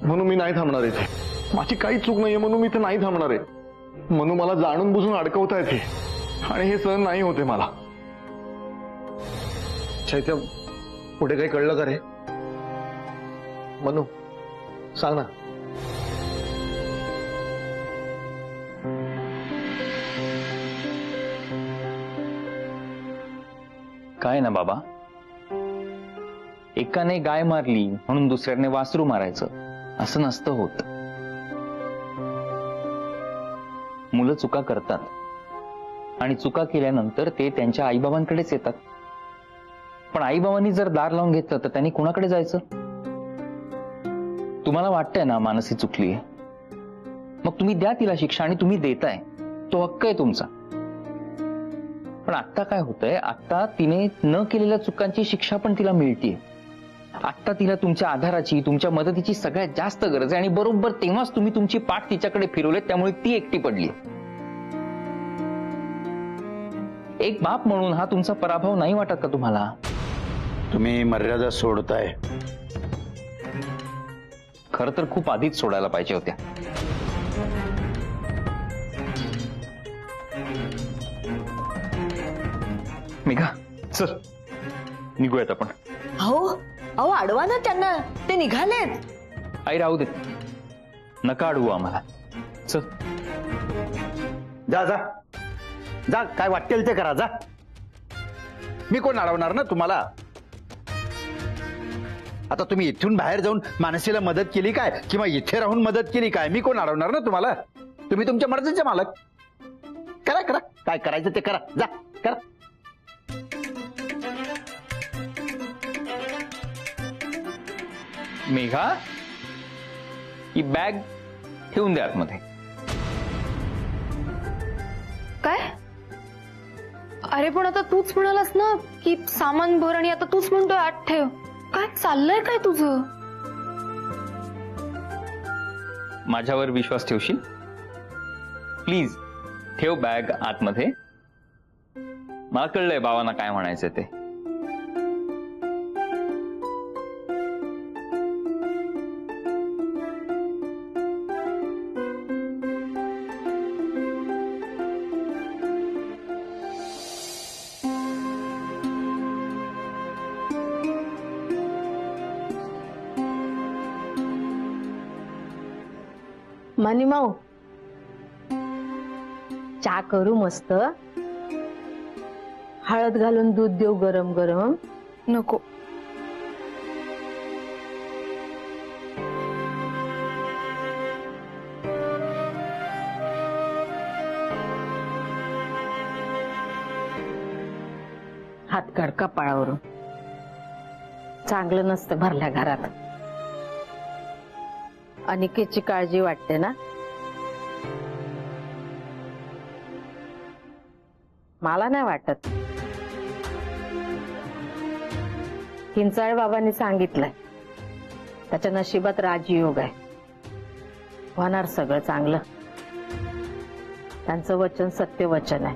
म्हणून मी नाही थांबणार इथे. माझी काही चूक नाहीये म्हणून मी इथे नाही थांबणार आहे. म्हणून मला जाणून बुजून अडकवता येते आणि हे सहन नाही होते मला. चैत्य, पुढे काही कळलं का रे? मनू, सांग ना. काय ना बाबा, एकाने गाय मारली म्हणून दुसऱ्याने वासरू मारायचं असं नसतं होत. मुलं चुका करतात आणि चुका केल्यानंतर ते त्यांच्या आईबाबांकडेच येतात. पण आईबाबांनी जर दार लावून घेतलं तर त्यांनी कुणाकडे जायचं? तुम्हाला वाटतंय ना मानसी चुकलीये, मग तुम्ही द्या तिला शिक्षा आणि तुम्ही देताय, तो हक्क आहे तुमचा. पण आता काय होतंय, आता तिने न केलेल्या चुकांची शिक्षा पण तिला मिळतीये. आता तिला तुमच्या आधाराची, तुमच्या मदतीची सगळ्यात जास्त गरज आहे आणि बरोबर तेव्हाच तुम्ही तुमची पाठ तिच्याकडे फिरवले, त्यामुळे ती एकटी पडली. एक बाप म्हणून हा तुमचा पराभव नाही वाटत का तुम्हाला? तुम्ही मर्यादा सोडताय. खरं तर खूप आधीच सोडायला पाहिजे होत्या. मेघा, चल निघूयात आपण. अहो अहो, अडवा ना त्यांना, ते निघालेत. आई राहू दे, नका अडवू आम्हाला. चल जा जा जा, काय वाटेल ते करा, जा. मी कोण अडवणार ना तुम्हाला? आता तुम्ही इथून बाहेर जाऊन मानसीला मदत केली काय किंवा इथे राहून मदत केली काय, मी कोण अडवणार ना तुम्हाला? तुम्ही तुमच्या मर्जीचे मालक. करा करा, काय करायचं ते करा, जा करा. मेघा, ही बॅग ठेवून द्या आतमध्ये. काय? अरे पण आता तूच म्हणालास ना की सामान भर आणि आता तूच म्हणतोय आत ठेव. काय चाललंय काय तुझं? माझ्यावर विश्वास ठेवशील? प्लीज ठेव बॅग आतमध्ये. मला कळलंय बाबांना काय म्हणायचं ते. मानी माऊ, चहा करू मस्त. हळद घालून दूध देऊ गरम गरम. नको. हात काढ कपाळावरून. चांगलं नसतं भरल्या घरात. अनिकेतची काळजी वाटते ना? मला नाही वाटत. हिंचाळ बाबांनी सांगितलंय त्याच्या नशिबात राजयोग आहे. होणार सगळं चांगलं. त्यांचं वचन सत्य वचन आहे.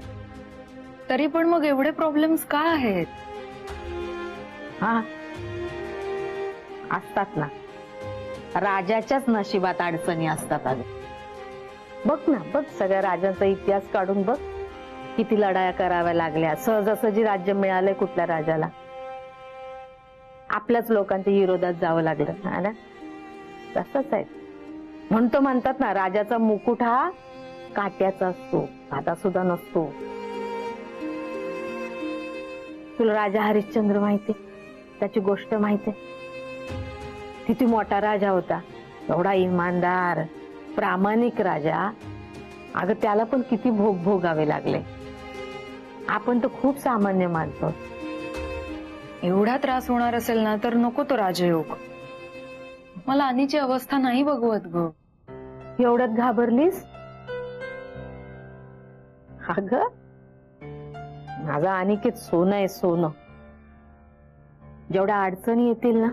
तरी पण मग एवढे प्रॉब्लेम्स का आहेत? हा, असतात ना. राजाच्याच नशिबात अडचणी असतात. अगं बघ ना, बघ सगळ्या राजांचा इतिहास काढून बघ. किती लढाया कराव्या लागल्या. सहजासहजी राज्य मिळालंय कुठल्या राजाला? आपल्याच लोकांच्या विरोधात जावं लागलं ना. तसंच आहे. म्हणतात ना, राजाचा मुकुट हा काट्याचा असतो, साधा सुद्धा नसतो. तुला राजा हरिश्चंद्र माहितीये? त्याची गोष्ट माहितीये? किती मोठा राजा होता, एवढा इमानदार प्रामाणिक राजा. अगं त्याला पण किती भोग भोगावे लागले. आपण तर खूप सामान्य मानतो. एवढा त्रास होणार असेल ना तर नको तो राजयोग. मला अनिची अवस्था नाही बघवत ग. एवढ्यात घाबरलीस? अगं माझा अनिकेत सोनं आहे, सोनं. जेवढ्या अडचणी येतील ना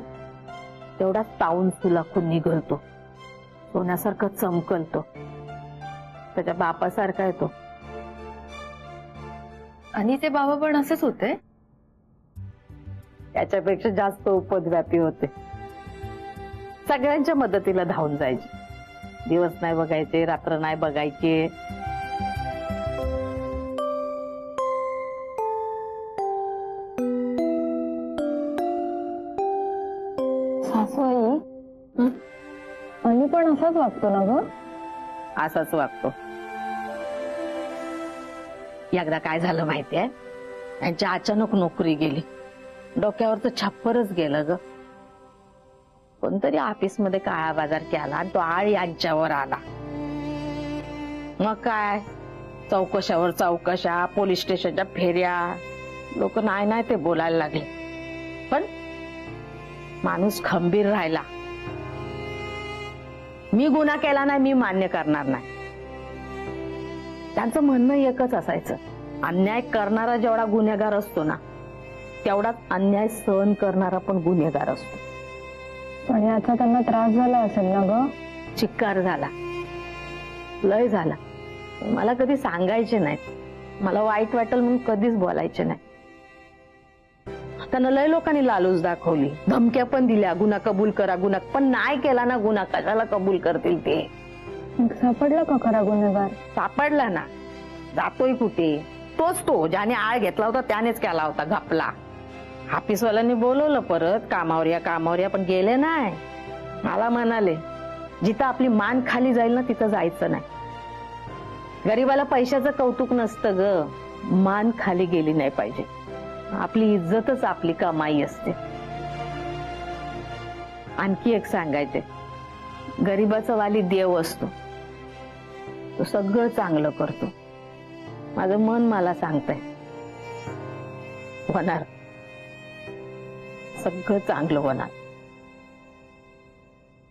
तेवढा तावून सुलाखून निघलतो. सोन्यासारखं चमकलतो. त्याच्या बापासारखा आहे तो. आणि ते बाबा पण असेच होते? त्याच्यापेक्षा जास्त उपद्व्यापी होते. सगळ्यांच्या मदतीला धावून जायची. दिवस नाही बघायचे, रात्र नाही बघायचे. सासूबाई आणि पण असाच वागतो ना ग? असाच वागतो. एकदा काय झालं माहितीये, यांची अचानक नोकरी गेली. डोक्यावरचं छप्परच गेलं ग. कोणतरी ऑफिस मध्ये काळा बाजार केला आणि तो आळ यांच्यावर आला. मग काय चौकशावर चौकशा, पोलीस स्टेशनच्या फेऱ्या, लोक नाही ते बोलायला लागले. पण माणूस खंबीर राहिला. मी गुन्हा केला नाही, मी मान्य करणार नाही. त्यांचं म्हणणं एकच असायचं, अन्याय करणारा जेवढा गुन्हेगार असतो ना, तेवढाच अन्याय सहन करणारा पण गुन्हेगार असतो. पण याचा त्यांना त्रास झाला असेल ना ग? चिक्कार झाला, लय झाला. मला कधी सांगायचे नाहीत. मला वाईट वाटेल म्हणून कधीच बोलायचे नाही. त्यांना लय लोकांनी लालूच दाखवली, धमक्या पण दिल्या, गुन्हा कबूल करा, गुन्हा. पण नाही केला ना गुन्हा, कशाला कबूल करतील ते? सापडला का खरा गुन्हेगार? सापडला ना. जातोय कुठे? तोच तो ज्याने आळ घेतला होता त्यानेच केला होता, घपला. ऑफिसवाल्यांनी बोलवलं परत, कामावर या, पण गेले नाही. मला म्हणाले, जिथं आपली मान खाली जाईल ना तिथं जायचं नाही. गरीबाला पैशाचं कौतुक नसतं ग, मान खाली गेली नाही पाहिजे. आपली इज्जतच आपली कमाई असते. आणखी एक सांगायचे, गरीबाचा वाली देव असतो. तो सगळं चांगलं करतो. माझं मन मला सांगतंय होणार, सगळं चांगलं होणार.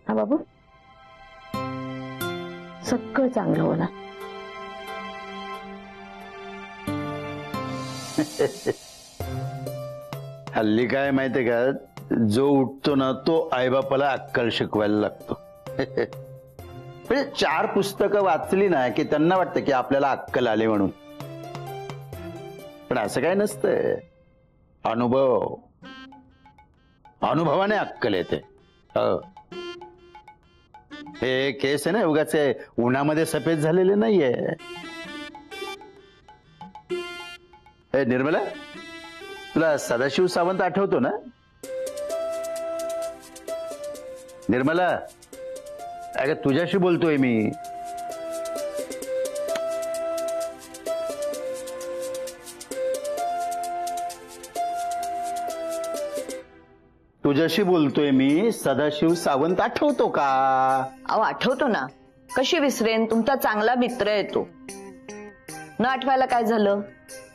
हा बाबू, सगळं चांगलं होणार. हल्ली काय माहितीये का, जो उठतो ना तो आईबापाला अक्कल शिकवायला लागतो. म्हणजे 4 पुस्तकं वाचली ना की त्यांना वाटतं की आपल्याला अक्कल आले म्हणून. पण असं काय नसतंय. अनुभवाने अक्कल येते. हे केस आहे ना, उगाच उन्हामध्ये सफेद झालेले नाहीये. हे निर्मला, तुला सदाशिव सावंत आठवतो ना? निर्मला, अगं तुझ्याशी बोलतोय मी. तुझ्याशी बोलतोय मी. सदाशिव सावंत आठवतो का? अहो आठवतो ना, कशी विसरेन? तुमचा चांगला मित्र आहे तो. न आठवायला काय झालं?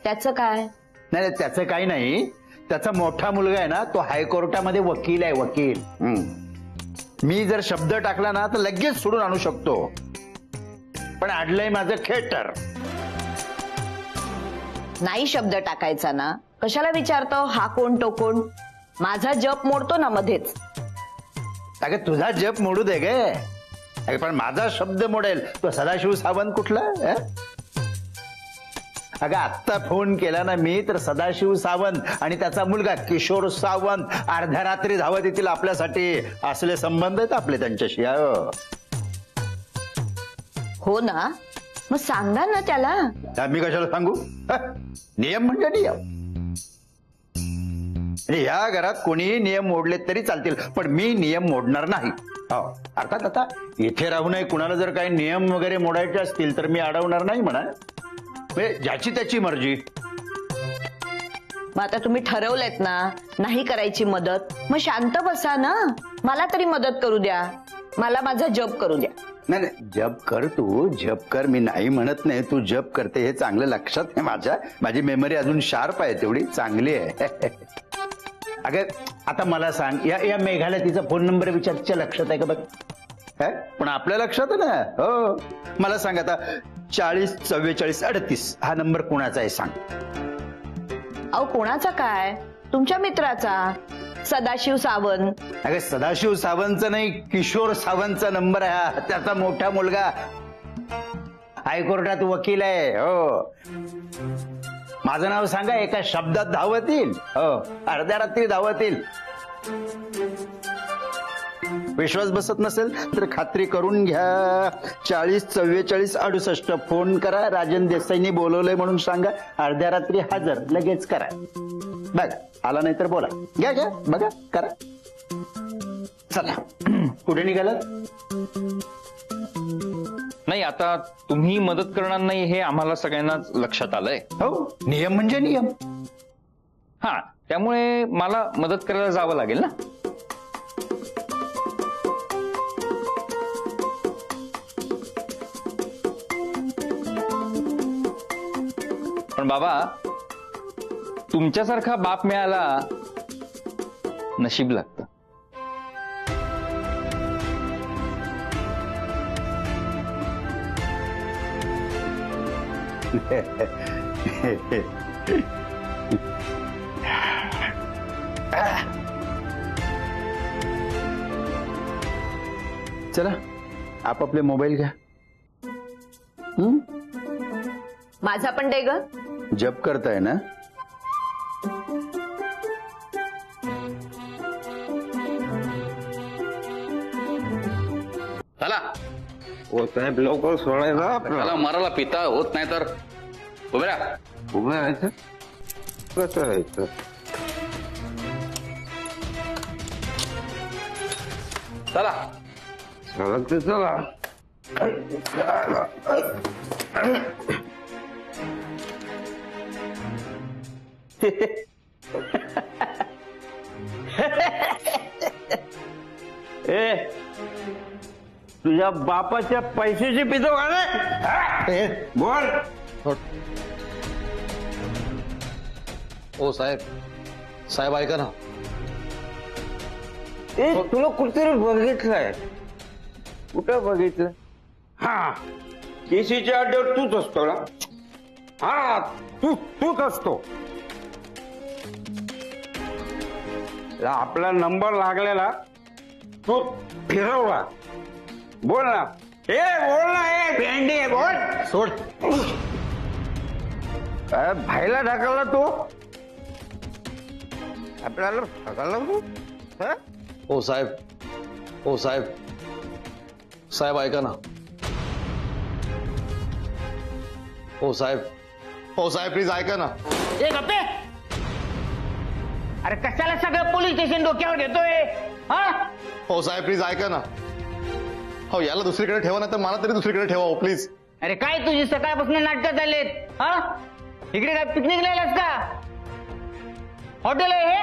त्याचं काय? नाही, त्याचं काही नाही. त्याचा मोठा मुलगा आहे ना, तो हायकोर्टामध्ये वकील आहे, वकील. मी जर शब्द टाकला ना तर लगेच सोडून आणू शकतो. पण अडलंय माझं खेटर. नाही शब्द टाकायचा ना, कशाला विचारतो हा कोण तो कोण? माझा जप मोडतो ना मध्येच. अगं तुझा जप मोडू दे गे, पण माझा शब्द मोडेल तो सदाशिव सावंत कुठला? अगं आत्ता फोन केला ना मी, तर सदाशिव सावंत आणि त्याचा मुलगा किशोर सावंत अर्ध्या रात्री धावत येतील आपल्यासाठी. असले संबंध आहेत आपले त्यांच्याशी. हो ना, मग सांगा ना त्याला. मी कशाला सांगू? नियम म्हणजे नियम. या घरात कोणीही नियम मोडले तरी चालतील, पण मी नियम मोडणार नाही. अर्थात आता इथे राहू नये, कुणाला जर काही नियम वगैरे मोडायचे असतील तर मी अडवणार नाही म्हणा. ज्याची त्याची मर्जी. मग आता तुम्ही ठरवलेत ना नाही करायची मदत, मग शांत बसा ना. मला तरी मदत करू द्या, मला माझा जप करू द्या. नाही, जप कर, तू जप कर. मी नाही म्हणत नाही, तू जप करते हे चांगलं लक्षात आहे माझ्या. माझी मेमरी अजून शार्प आहे, तेवढी चांगली आहे. अगं आता मला सांग, या मेघाला तिचा फोन नंबर विचार, तिच्या लक्षात आहे का बघ? पण आपल्या लक्षात आहे ना. हो, मला सांग आता, 40 44 38 हा नंबर कोणाचा आहे सांग. अहो कोणाचा काय? तुमच्या मित्राचा सदाशिव सावंत. अगं सदाशिव सावंतचा नाही, किशोर सावंतचा नंबर आहे हा. त्याचा मोठा मुलगा हायकोर्टात वकील आहे. हो, माझं नाव सांगा, एका शब्दात धावतील. हो, अर्ध्या रात्री धावतील. विश्वास बसत नसेल तर खात्री करून घ्या. 40 44 68 फोन करा. राजन देसाईंनी बोलवलंय म्हणून सांगा. अर्ध्या रात्री हजर. लगेच करा. बघा आला नाही तर बोला. घ्या घ्या बघा करा. चला कुठे निघालात? नाही, आता तुम्ही मदत करणार नाही हे आम्हाला सगळ्यांनाच लक्षात आलंय. हो नियम म्हणजे नियम. हा, त्यामुळे मला मदत करायला जावं लागेल ना. पण बाबा, तुमच्यासारखा बाप मिळाला नशीब लागतं. चला आपापले मोबाईल घ्या. माझा पण दे ग. जप करताय ना? चला हो साहेब लवकर सोडायचा चला, मराला पिता होत नाही तर उभे राहा. उभं राहायचं कसं राहायचं? चला चला ते चला. ए तुझ्या बापाच्या पैशाची पितो का? बोल. ओ साहेब, साहेब ऐका ना. ए तुला कुठेतरी बघितलंय. कुठं बघितलं? हा केसीच्या अड्ड्यावर तूच असतो ना? हा तूच असतो. आपला नंबर लागलेला तू फिरवला. बोल ना. बोल ना. भेंडी बोल. सोड. काय भाईला ढकलला तू? आपल्याला ढकलला तू? हा? ओ साहेब, ओ साहेब, साहेब ऐका ना. ओ साहेब, ओ साहेब प्लीज ऐका ना. ए गप्पे, अरे कशाला सगळं पोलीस स्टेशन डोक्यावर घेतोय? हा हो साहेब प्लीज ऐका ना. हो याला दुसरीकडे ठेवा ना, तर मला तरी दुसरीकडे ठेवा हो प्लीज. अरे काय तुझी सकाळपासून नाटकं चाललेत? हा इकडे काय पिकनिक लायलास का? हॉटेल आहे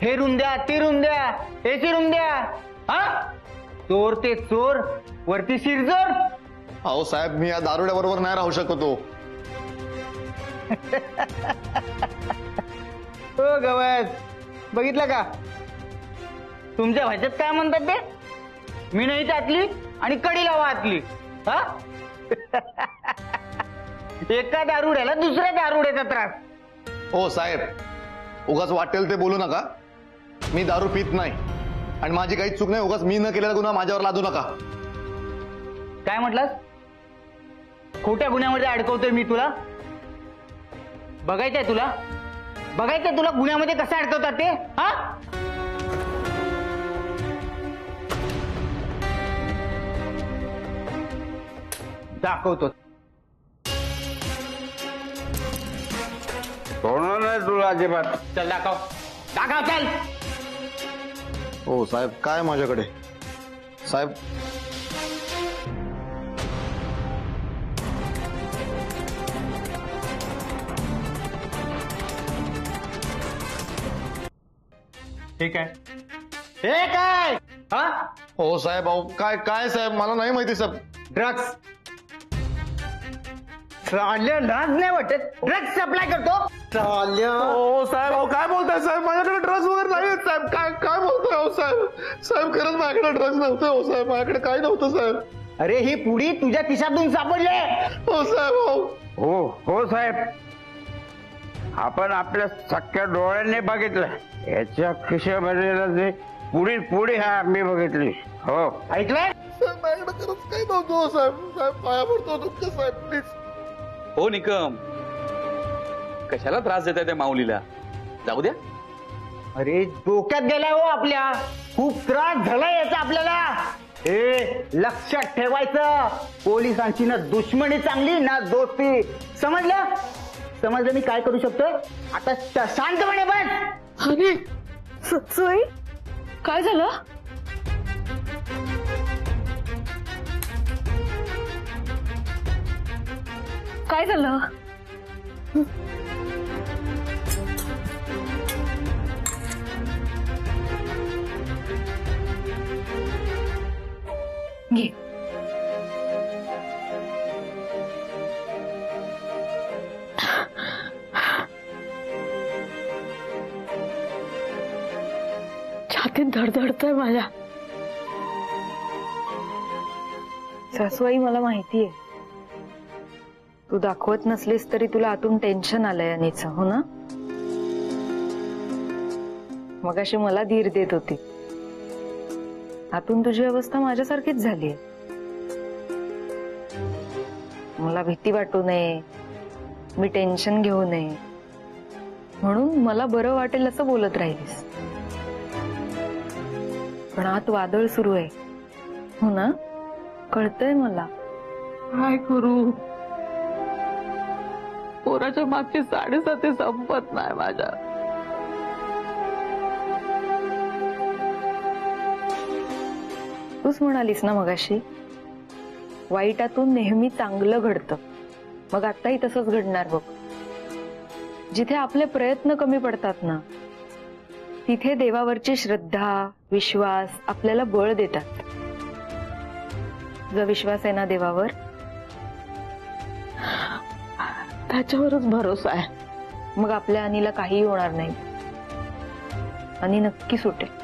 हे रूम द्या, ते रूम द्या, एसी रूम द्या. हा चोर ते चोर, वरती शिरजोर. अहो साहेब, मी या दारुड्याबरोबर नाही राहू शकतो. हो गवत, बघितलं का तुमच्या भाषेत काय म्हणतात ते? मी नाही त्यातली आणि कडी लावा आतली. हा एका दारुड्याला दुसऱ्या दारुड्याचा त्रास. हो साहेब, उगाच वाटेल ते बोलू नका. मी दारू पित नाही आणि माझी काही चूक नाही. उगाच मी न केलेला गुन्हा माझ्यावर लादू नका. काय म्हटलास? खोट्या गुन्ह्यामध्ये अडकवतोय मी तुला? बघायचंय तुला? बघायचंय तुला गुन्ह्यामध्ये कसं अडकवतात ते? हा दाखवतो. सोडणार नाही तुला अजिबात. चल दाखव, दाखव चल. हो साहेब, काय माझ्याकडे साहेब? ठीक आहे. हे काय? हा हो साहेब, अहो काय काय साहेब, मला नाही माहिती साहेब. ड्रग्स. लाज नाही वाटत? ड्रग्स सप्लाय करतो? हो साहेब, अहो काय बोलताय साहेब? माझ्याकडे ड्रग्स वगैरे नाही आहेत साहेब. काय काय बोलतोय हो साहेब? साहेब खरंच माझ्याकडे ड्रग्स नव्हते हो साहेब. माझ्याकडे काही नव्हतं साहेब. अरे ही पुडी तुझ्या खिशातून सापडले. हो साहेब. हो हो साहेब, आपण आपल्या सख्या डोळ्यांनी बघितलं. याच्या खिशामध्ये पुढी पुढी हा मी बघितली. हो ऐकलंय? साहेब, माझ्याकडे खरंच काही नव्हतं हो साहेब. साहेब पाया पडतो तुमच्या साहेब प्लीज. हो निकम, कशाला त्रास देताय त्या माऊलीला? जाऊ द्या. अरे डोक्यात गेलाय हो आपल्या, खूप त्रास झालाय याचा आपल्याला. लक्षात ठेवायचं, पोलिसांची ना दुश्मनी चांगली ना दोस्ती. समजलं? समजलं मी काय करू शकतो आता? शांतपणे बस. सोई काय झालं? काय झालं? घे. छातीत धडधडतंय माझ्या. सासूबाई मला माहितीये तू दाखवत नसलीस तरी तुला आतून टेन्शन आलंय अनिचं, हो ना? मगाशी मला धीर देत होती, आतून तुझी अवस्था माझ्यासारखीच झालीय. मला भीती वाटू नये, मी टेन्शन घेऊ नये म्हणून मला बरं वाटेल असं बोलत राहिलीस. पण आत वादळ सुरू आहे, हो ना? कळतंय मला. काय करू? पोराच्या मागची 7.5 संपत नाही माझ्या. तूच म्हणालीस ना मगाशी, वाईटातून नेहमी चांगलं घडतं. मग आताही तसंच घडणार बघ. जिथे आपले प्रयत्न कमी पडतात ना, तिथे देवावरची श्रद्धा, विश्वास आपल्याला बळ देतात. जो विश्वास आहे ना देवावर, त्याच्यावरच भरोसा आहे. मग आपल्या अनिला काहीही होणार नाही. आणि नक्की सुटेल.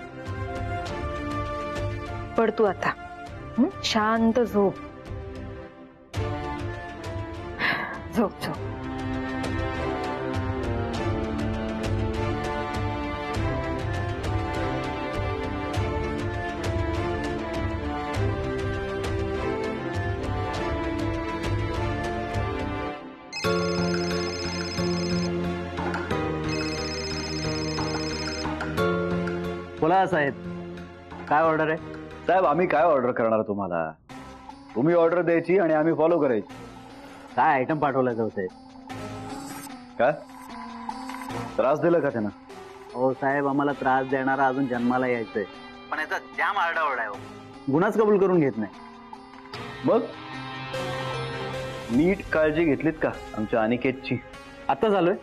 पड तू आता, शांत झोप. झोप झोप. बोला साहेब, काय ऑर्डर आहे? साहेब आम्ही काय ऑर्डर करणार तुम्हाला? तुम्ही ऑर्डर द्यायची आणि आम्ही फॉलो करायची. काय आयटम पाठवला जाऊ साहेब? काय त्रास दिला का त्यानं? हो साहेब, आम्हाला त्रास देणारा अजून जन्माला यायचंय, पण याचा जाम आरडाओरडा आहे. गुन्हाच कबूल करून घेत नाही. मग नीट काळजी घेतलीत का आमच्या अनिकेतची? आता झालोय,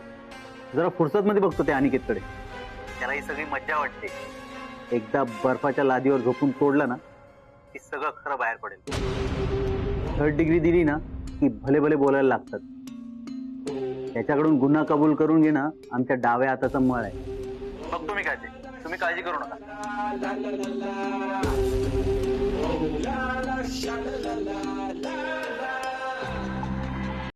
जरा फुर्सत मध्ये बघतो त्या अनिकेतकडे. त्याला ही सगळी मज्जा वाटते. एकदा बर्फाच्या लादीवर झोपून तोडलं ना की सगळं खरं बाहेर पडेल. 3rd डिग्री दिली ना की भले भले बोलायला लागतात. त्याच्याकडून गुन्हा कबूल करून घेणं आमच्या डाव्या हाताचा मळ आहे. बघतो मी काय ते, तुम्ही काळजी करू नका.